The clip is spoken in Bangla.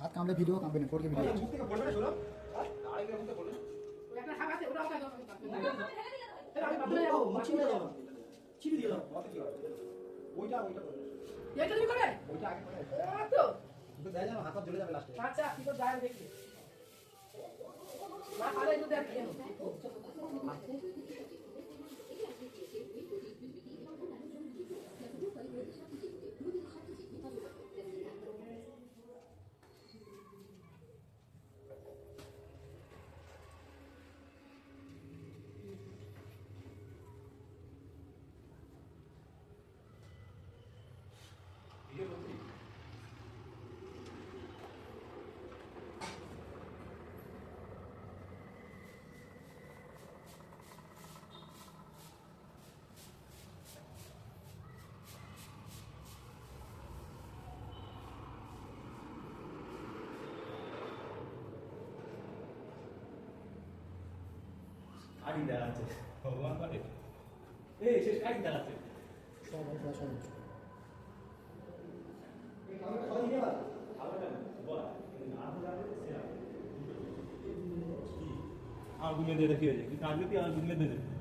হাত কামড়ে ভিডিও কামবে না করকে ভিডিও মুখ থেকে বলবে না শোনো আরেকটা মুখ থেকে বলবে একটা খাবার আছে ওটা ওটা আমি বাবুলে যাব মাছি না যাব চিবি দিয়ে দাও কত কি হয় ওইটা করবে এটা তুমি করে ওইটা আগে করে তো তো দেয় না হাত জ্বলে যাবে লাস্টে আচ্ছা কি তো যায় দেখি না আরে তো দেখ কেন কাটি দেখাচ্ছে ভগবান করে এই শেষ কাটি দেখাচ্ছে সব সব সব আর গুলে দিয়ে দেখি হয়েছে কি কাটলে কি আর গুলে দিয়ে